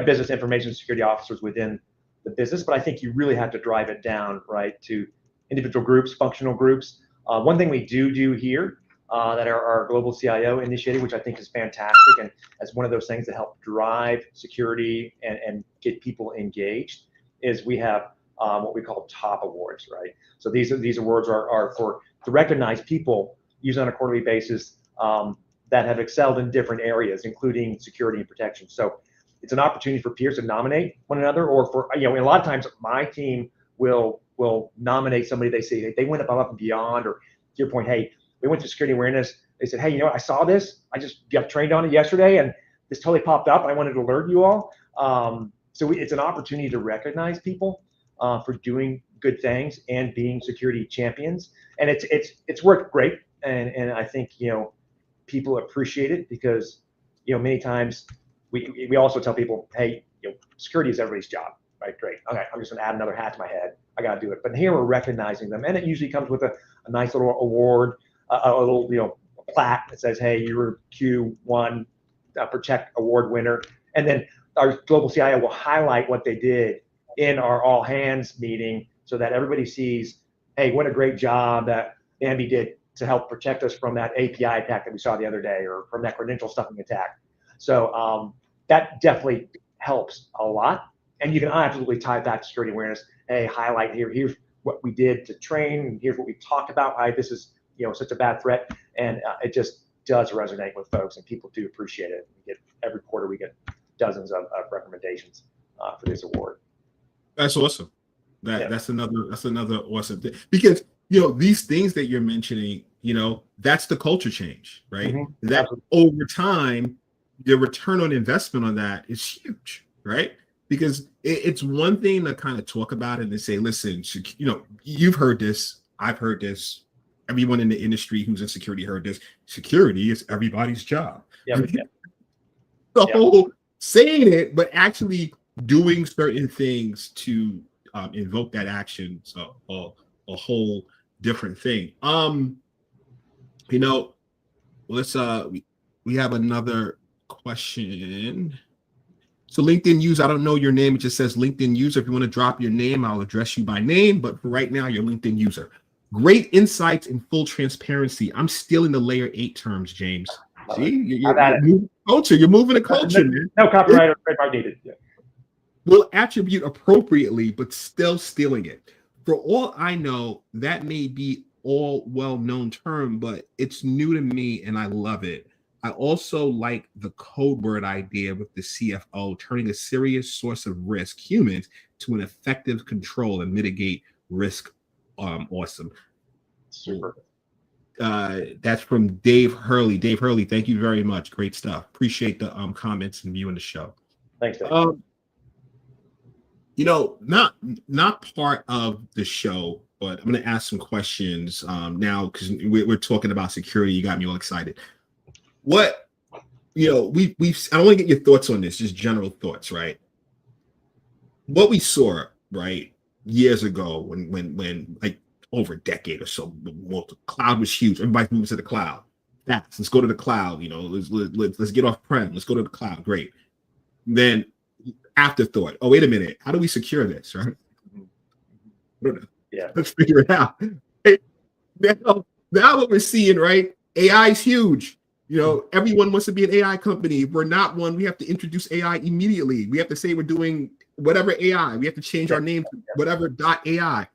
business information security officers within the business, but I think you really have to drive it down, right, to individual groups, functional groups. One thing we do here that our global CIO initiative, which I think is fantastic, and as one of those things that help drive security and get people engaged, is we have what we call top awards, right? So these awards are to recognize people used on a quarterly basis that have excelled in different areas, including security and protection. So it's an opportunity for peers to nominate one another, or for, a lot of times my team will nominate somebody they say they went above and beyond, or to your point, hey, we went to security awareness. They said, hey, I saw this. I just got trained on it yesterday, and this totally popped up. I wanted to alert you all. So it's an opportunity to recognize people for doing good things and being security champions, and it's worked great. And I think people appreciate it because many times we also tell people, hey, security is everybody's job, right? Great. Okay, I'm just gonna add another hat to my head. I gotta do it. But here we're recognizing them, and it usually comes with a nice little award, a little plaque that says, hey, you were Q1 Protect Award winner, and then our global CIO will highlight what they did in our all hands meeting so that everybody sees, hey, what a great job that Bambi did to help protect us from that API attack that we saw the other day, or from that credential stuffing attack. So that definitely helps a lot. And you can absolutely tie it back to security awareness. Hey, highlight here's what we did to train, and here's what we talked about. This is such a bad threat, and it just does resonate with folks, and people do appreciate it. Every quarter we get dozens of recommendations for this award. That's awesome. That's another awesome thing, because these things that you're mentioning, that's the culture change, right? Mm-hmm. That Absolutely. over time, the return on investment on that is huge, right? Because it's one thing to kind of talk about it and say, listen, you've heard this, I've heard this, everyone in the industry who's in security heard this. Security is everybody's job. So saying it, but actually doing certain things to invoke that action, so a whole different thing. Let's we have another question. So LinkedIn user, I don't know your name. It just says LinkedIn user. If you want to drop your name, I'll address you by name. But for right now, you're LinkedIn user. Great insights and full transparency. I'm stealing the layer 8 terms, James. See, you're moving culture. You're moving the culture, man. No copyright or trademark needed. Yeah. Will attribute appropriately, but still stealing it. For all I know, that may be all well-known term, but it's new to me and I love it. I also like the code word idea with the CFO, turning a serious source of risk, humans, to an effective control and mitigate risk. Awesome. Super. That's from Dave Hurley. Dave Hurley, thank you very much. Great stuff. Appreciate the comments and viewing the show. Thanks, Dave. Not part of the show, but I'm going to ask some questions now because we're talking about security. You got me all excited. What, I want to get your thoughts on this, just general thoughts, right? What we saw, right, years ago when like over a decade or so, the cloud was huge. Everybody's moving to the cloud. Let's go to the cloud. Let's get off prem. Let's go to the cloud. Great. Then afterthought. Oh, wait a minute. How do we secure this, right? Yeah. Let's figure it out. Hey, now what we're seeing, right? AI is huge. Everyone wants to be an AI company. If we're not one, we have to introduce AI immediately. We have to say we're doing whatever AI. We have to change our name to whatever .ai.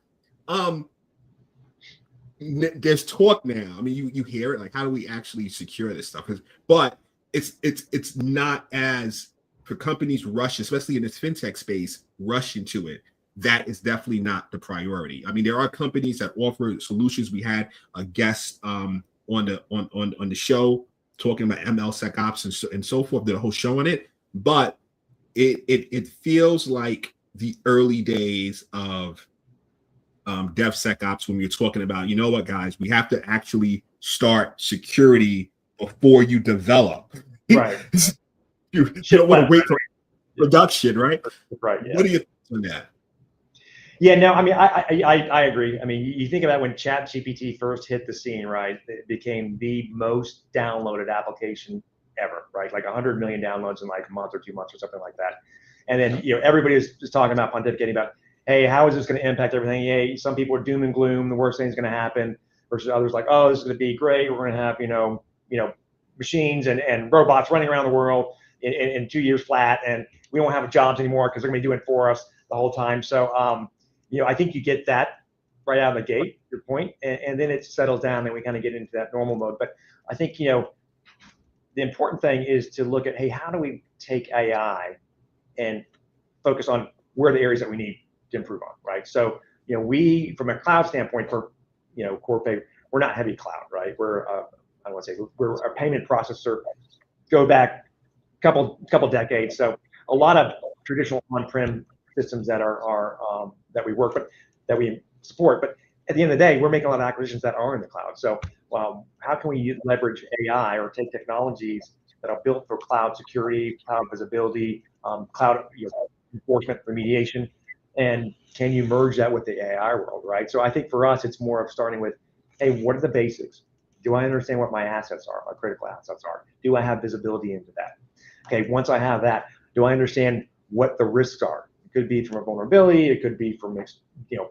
There's talk now. I mean, you hear it. Like, how do we actually secure this stuff? But it's not as, for companies rush, especially in this fintech space, rush into it. That is definitely not the priority. I mean, there are companies that offer solutions. We had a guest on the show talking about ML SecOps and so forth. Did a whole show on it, but it feels like the early days of DevSecOps when we were talking about, you know what, guys, we have to actually start security before you develop. Right. you don't want to wait for production, right? Right. Yeah. What are your thoughts on that? Yeah, no, I mean, I agree. I mean, you think about when ChatGPT first hit the scene, right? It became the most downloaded application ever, right? Like 100 million downloads in like a month or 2 months or something like that. And then, everybody is just talking about, pontificating about, hey, how is this going to impact everything? Hey, some people are doom and gloom. The worst thing is going to happen, versus others like, oh, this is going to be great. We're going to have, machines and robots running around the world in 2 years flat, and we won't have jobs anymore because they're going to be doing it for us the whole time. So, I think you get that right out of the gate, your point, and then it settles down and we kind of get into that normal mode. But I think, the important thing is to look at, hey, how do we take AI and focus on where are the areas that we need to improve on, right? So, we, from a cloud standpoint for, Corpay, we're not heavy cloud, right? We're, I don't want to say, we're a payment processor, go back a couple decades. So a lot of traditional on-prem systems that are that we work with, that we support. But at the end of the day, we're making a lot of acquisitions that are in the cloud. So how can we leverage AI or take technologies that are built for cloud security, cloud visibility, cloud enforcement, remediation, and can you merge that with the AI world, right? So I think for us, it's more of starting with, hey, what are the basics? Do I understand what my assets are, my critical assets are? Do I have visibility into that? Okay, once I have that, do I understand what the risks are? It could be from a vulnerability, it could be from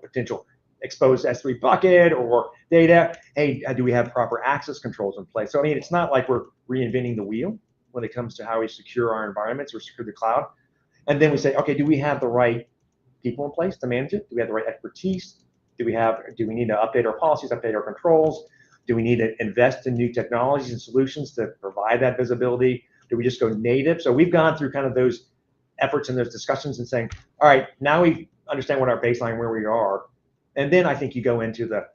potential exposed S3 bucket or data. Hey, do we have proper access controls in place? So I mean, it's not like we're reinventing the wheel when it comes to how we secure our environments or secure the cloud. And then we say, okay, do we have the right people in place to manage it? Do we have the right expertise? Do we need to update our policies, update our controls? Do we need to invest in new technologies and solutions to provide that visibility? Do we just go native? So we've gone through kind of those efforts and those discussions and saying, all right, now we understand what our baseline, where we are. And then I think you go into the,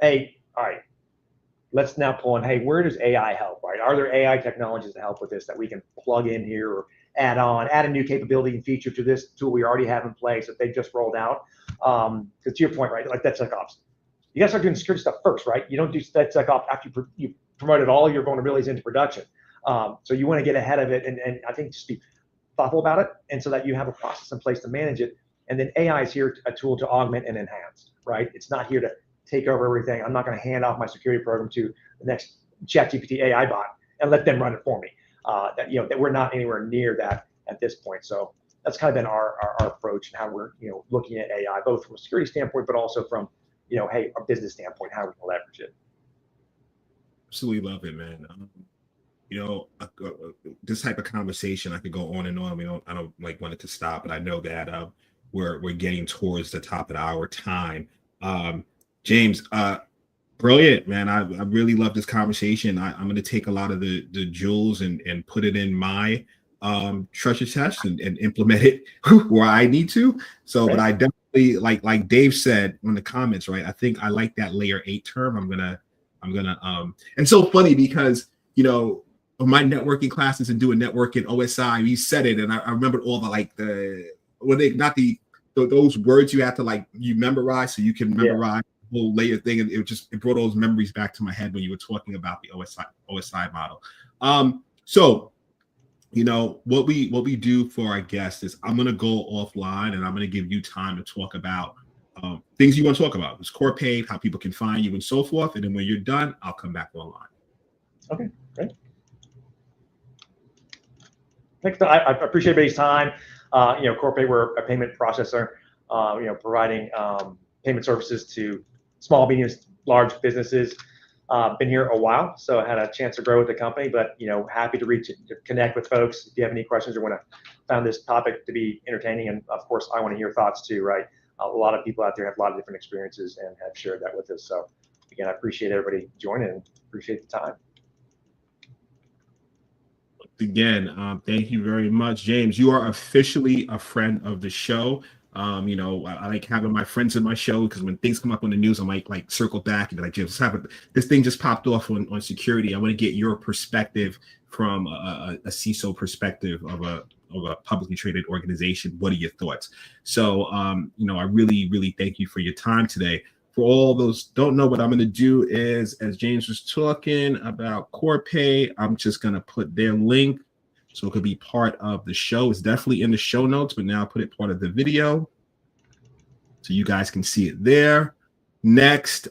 hey, all right, let's now pull in, hey, where does AI help, right? Are there AI technologies to help with this that we can plug in here or add on, add a new capability and feature to this tool we already have in place that they just rolled out? Because to your point, right, like DevSecOps, you guys start doing security stuff first, right? You don't do DevSecOps after you promoted all of your vulnerabilities into production. So you want to get ahead of it, and I think just be thoughtful about it, and so that you have a process in place to manage it. And then AI is here, a tool to augment and enhance, right? It's not here to take over everything. I'm not going to hand off my security program to the next ChatGPT AI bot and let them run it for me. That we're not anywhere near that at this point. So that's kind of been our approach and how we're looking at AI, both from a security standpoint, but also from hey, our business standpoint, how we can leverage it. Absolutely love it, man. This type of conversation, I could go on and on. I don't like want it to stop, but I know that we're getting towards the top of our time. James, brilliant, man. I really love this conversation. I'm going to take a lot of the jewels and put it in my treasure chest and implement it where I need to. So, right. But I definitely like Dave said in the comments, right? I think I like that layer 8 term. I'm gonna and so funny because my networking classes and doing networking OSI, he said it, and I remembered all those words you have to you memorize so you can memorize the whole layer thing, and it brought those memories back to my head when you were talking about the OSI model. So what we do for our guests is I'm gonna go offline and I'm gonna give you time to talk about things you want to talk about. It's Corpay, how people can find you, and so forth. And then when you're done, I'll come back online. Okay, great. Thanks. I appreciate everybody's time. Corpay, we're a payment processor, providing payment services to small, medium, large businesses. Been here a while, so I had a chance to grow with the company, but happy to connect with folks if you have any questions or found this topic to be entertaining. And of course, I want to hear your thoughts too, right? A lot of people out there have a lot of different experiences and have shared that with us. So again, I appreciate everybody joining and appreciate the time. Again, thank you very much, James. You are officially a friend of the show. I like having my friends in my show because when things come up on the news, I might circle back and be like, James, this thing just popped off on security. I want to get your perspective from a CISO perspective of a publicly traded organization. What are your thoughts? So, I really, really thank you for your time today. For all those don't know, what I'm going to do is, as James was talking about Corpay, I'm just going to put their link so it could be part of the show. It's definitely in the show notes, but now I'll put it part of the video so you guys can see it there. Next,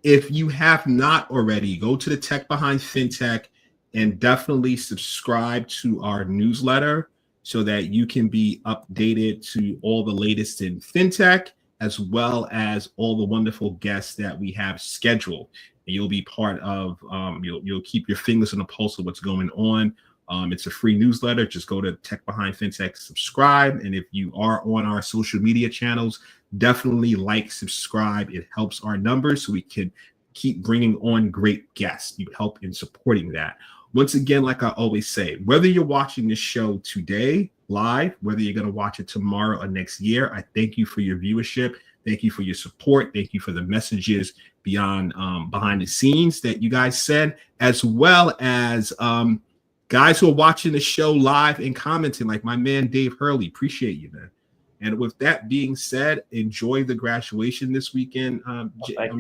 if you have not already, go to the Tech Behind FinTech and definitely subscribe to our newsletter so that you can be updated to all the latest in FinTech, as well as all the wonderful guests that we have scheduled. And you'll be part of, you'll keep your fingers on the pulse of what's going on. It's a free newsletter. Just go to Tech Behind FinTech, subscribe. And if you are on our social media channels, definitely subscribe. It helps our numbers so we can keep bringing on great guests. You help in supporting that. Once again, like I always say, whether you're watching this show today live, whether you're going to watch it tomorrow or next year, I thank you for your viewership. Thank you for your support. Thank you for the messages behind the scenes that you guys said, as well as guys who are watching the show live and commenting, like my man Dave Hurley. Appreciate you, man. And with that being said, enjoy the graduation this weekend,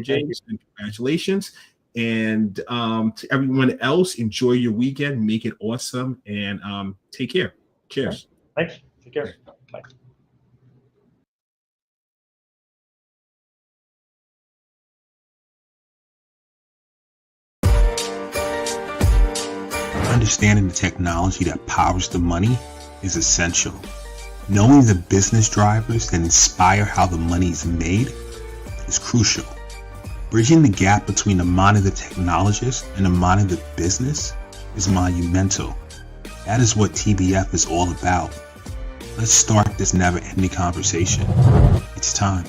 James. And congratulations. And to everyone else, enjoy your weekend. Make it awesome. And take care. Cheers. Thanks. Take care. Bye. Understanding the technology that powers the money is essential. Knowing the business drivers that inspire how the money is made is crucial. Bridging the gap between the mind of the technologist and the mind of the business is monumental. That is what TBF is all about. Let's start this never-ending conversation. It's time.